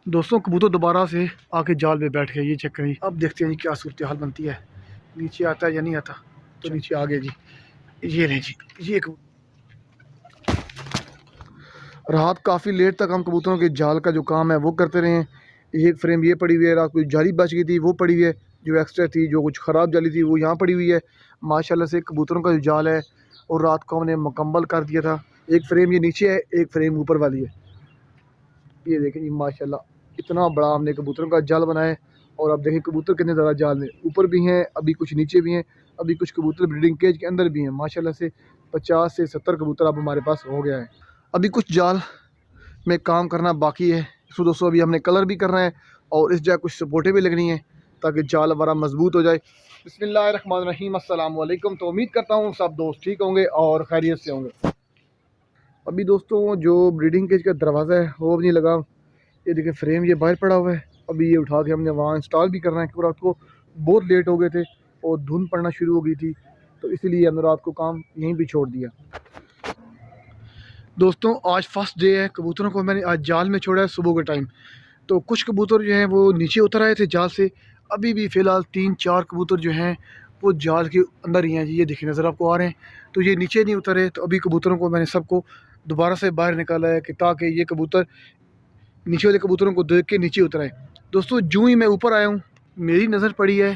दोस्तों कबूतर दोबारा से आके जाल में बैठ गए, ये चेक करें। अब देखते हैं जी क्या सूरत हाल बनती है, नीचे आता है या नहीं आता। तो नीचे आ गए जी, ये नहीं जी, ये रात काफ़ी लेट तक हम कबूतरों के जाल का जो काम है वो करते रहे हैं। एक फ्रेम ये पड़ी हुई है, रात को जाली बच गई थी वो पड़ी हुई है, जो एक्स्ट्रा थी, जो कुछ ख़राब जाली थी वो यहाँ पड़ी हुई है। माशाल्लाह से कबूतरों का जो जाल है और रात को हमने मुकम्मल कर दिया था। एक फ्रेम ये नीचे है, एक फ्रेम ऊपर वाली है। ये देखें जी माशाल्लाह इतना बड़ा हमने कबूतरों का जाल बनाया है। और अब देखें कबूतर कितने ज़्यादा जाल में, ऊपर भी हैं, अभी कुछ नीचे भी हैं, अभी कुछ कबूतर ब्रीडिंग केज के अंदर भी हैं। माशाल्लाह से 50 से 70 कबूतर अब हमारे पास हो गया है। अभी कुछ जाल में काम करना बाकी है। इसको दोस्तों अभी हमने कलर भी करना है और इस जगह कुछ सपोर्टें भी लगनी है ताकि जाल हमारा मजबूत हो जाए। बिस्मिल्लाहिर्रहमानिर्रहीम, अस्सलाम वालेकुम। तो उम्मीद करता हूँ सब दोस्त ठीक होंगे और खैरियत से होंगे। अभी दोस्तों जो ब्रीडिंग केज का दरवाज़ा है वो भी नहीं लगा। ये देखिए फ्रेम ये बाहर पड़ा हुआ है, अभी ये उठा के हमने वहाँ इंस्टॉल भी करना है क्योंकि रात को बहुत लेट हो गए थे और धुंध पड़ना शुरू हो गई थी, तो इसीलिए हमने रात को काम यहीं भी छोड़ दिया। दोस्तों आज फर्स्ट डे है, कबूतरों को मैंने आज जाल में छोड़ा है सुबह के टाइम। तो कुछ कबूतर जो हैं वो नीचे उतर आए थे जाल से, अभी भी फ़िलहाल 3-4 कबूतर जो हैं वो जाल के अंदर ही हैं जी। ये देखिए नज़र आपको आ रहे हैं, तो ये नीचे नहीं उतरे। तो अभी कबूतरों को मैंने सबको दोबारा से बाहर निकाला है कि ताकि ये कबूतर नीचे वाले कबूतरों को देख के नीचे उतर आए। दोस्तों जूँ ही मैं ऊपर आया हूँ, मेरी नज़र पड़ी है,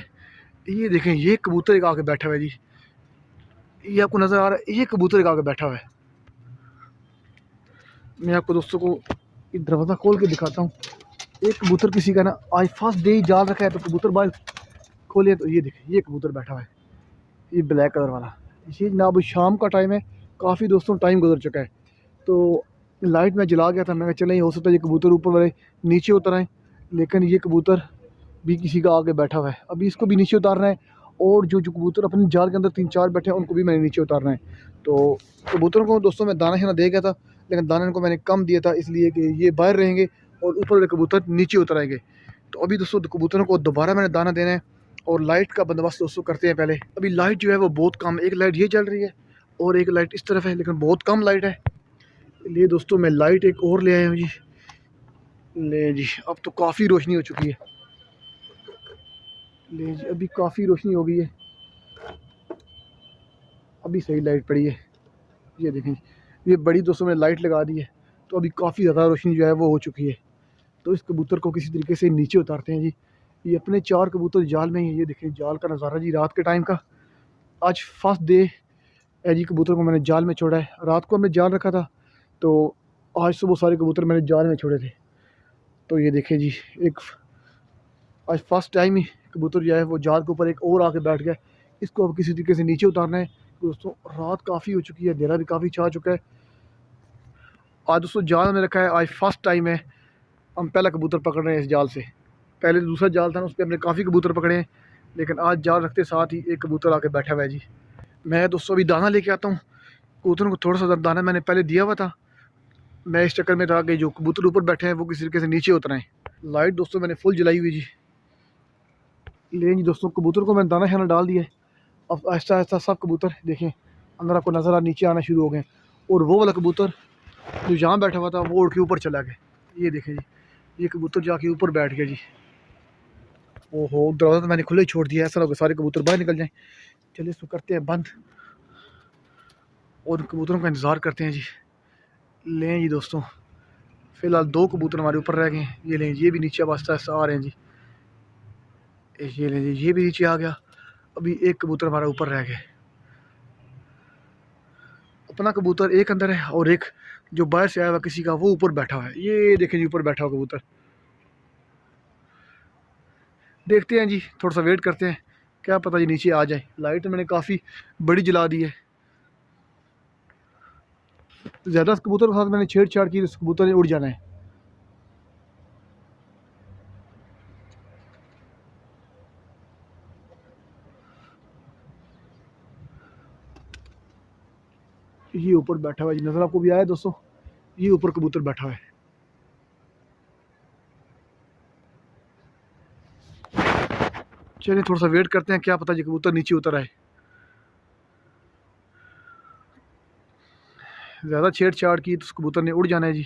ये देखें ये कबूतर एक आके बैठा हुआ है जी। ये आपको नज़र आ रहा है, ये कबूतर एक आके बैठा हुआ है। मैं आपको दोस्तों को दरवाज़ा खोल के दिखाता हूँ। एक कबूतर किसी का ना आज फर्स्ट डे ही जाल रखा है, तो कबूतर बाहर खोले तो ये देखें ये कबूतर बैठा हुआ है, ये ब्लैक कलर वाला। ये जनाब शाम का टाइम है, काफ़ी दोस्तों टाइम गुजर चुका है, तो लाइट में जला गया था। मैं चले हो सकता है ये कबूतर ऊपर वाले नीचे उतर आए, लेकिन ये कबूतर भी किसी का आगे बैठा हुआ है, अभी इसको भी नीचे उतारना है। और जो जो कबूतर अपने जाल के अंदर 3-4 बैठे हैं उनको भी मैंने नीचे उतारना है। तो कबूतरों को दोस्तों मैं दाना शाना दे गया था, लेकिन दाने को मैंने कम दिया था इसलिए कि ये बाहर रहेंगे और ऊपर वाले कबूतर नीचे उतर आएंगे। तो अभी दोस्तों कबूतरों को दोबारा मैंने दाना देना है और लाइट का बंदोबस्त दोस्तों करते हैं पहले। अभी लाइट जो है वो बहुत कम, एक लाइट ये जल रही है और एक लाइट इस तरफ है, लेकिन बहुत कम लाइट है। लिए दोस्तों मैं लाइट एक और ले आया हूँ जी। ले जी अब तो काफ़ी रोशनी हो चुकी है, ले जी अभी काफ़ी रोशनी हो गई है, अभी सही लाइट पड़ी है। ये देखें ये बड़ी दोस्तों मैंने लाइट लगा दी है, तो अभी काफ़ी ज़्यादा रोशनी जो है वो हो चुकी है। तो इस कबूतर को किसी तरीके से नीचे उतारते हैं जी। ये अपने 4 कबूतर जाल में ही है, ये देखें जाल का नज़ारा जी रात के टाइम का। आज फर्स्ट डे है जी, कबूतर को मैंने जाल में छोड़ा है। रात को हमने जाल रखा था, तो आज सुबह सारे कबूतर मैंने जाल में छोड़े थे। तो ये देखें जी एक आज फर्स्ट टाइम ही कबूतर जो है वो जाल के ऊपर एक और आके बैठ गया। इसको अब किसी तरीके से नीचे उतारना है। दोस्तों रात काफ़ी हो चुकी है, अंधेरा भी काफ़ी छा चुका है। आज दोस्तों जाल में रखा है, आज फर्स्ट टाइम है हम पहला कबूतर पकड़ रहे हैं इस जाल से। पहले दूसरा जाल था ना, उस पर हमने काफ़ी कबूतर पकड़े हैं, लेकिन आज जाल रखते साथ ही एक कबूतर आके बैठा हुआ है जी। मैं दोस्तों अभी दाना लेके आता हूँ, कबूतरों को थोड़ा सा दाना मैंने पहले दिया हुआ था। मैं इस चक्कर में था कि जो कबूतर ऊपर बैठे हैं वो किसी तरीके से नीचे उतराएं। लाइट दोस्तों मैंने फुल जलाई हुई जी। लेकिन जी दोस्तों कबूतर को मैंने दाना शाना डाल दिया है। अब आहिस्ता आहिस्ता सब कबूतर देखें अंदर आपको नज़र नीचे आना शुरू हो गए, और वो वाला कबूतर जो यहाँ बैठा हुआ था वो उड़ के ऊपर चला गया। ये देखें जी ये कबूतर जाके ऊपर बैठ गया जी। ओहो दरवाज़ा तो मैंने खुले ही छोड़ दिया, ऐसा लगा सारे कबूतर बाहर निकल जाएं। चलिए इसको करते हैं बंद और कबूतरों का इंतज़ार करते हैं जी। लें जी दोस्तों फ़िलहाल 2 कबूतर हमारे ऊपर रह गए हैं। ये लें ये भी नीचे आस्ता आस्ता आ रहे हैं जी। ये लें जी ये भी नीचे आ गया, अभी एक कबूतर हमारा ऊपर रह गया। अपना कबूतर एक अंदर है और एक जो बाहर से आया हुआ किसी का वो ऊपर बैठा हुआ है। ये देखें जी ऊपर बैठा हुआ कबूतर। देखते हैं जी थोड़ा सा वेट करते हैं, क्या पता जी नीचे आ जाए। लाइट मैंने काफ़ी बड़ी जला दी है, ज़्यादा कबूतर के साथ मैंने छेड़छाड़ की तो कबूतर ने उड़ जाना है। ये ऊपर बैठा हुआ है जी, नज़र आपको भी आया दोस्तों, ये ऊपर कबूतर बैठा है। चलिए थोड़ा सा वेट करते हैं, क्या पता जी कबूतर नीचे उतर आए। ज़्यादा छेड़छाड़ की तो कबूतर ने उड़ जाना है जी।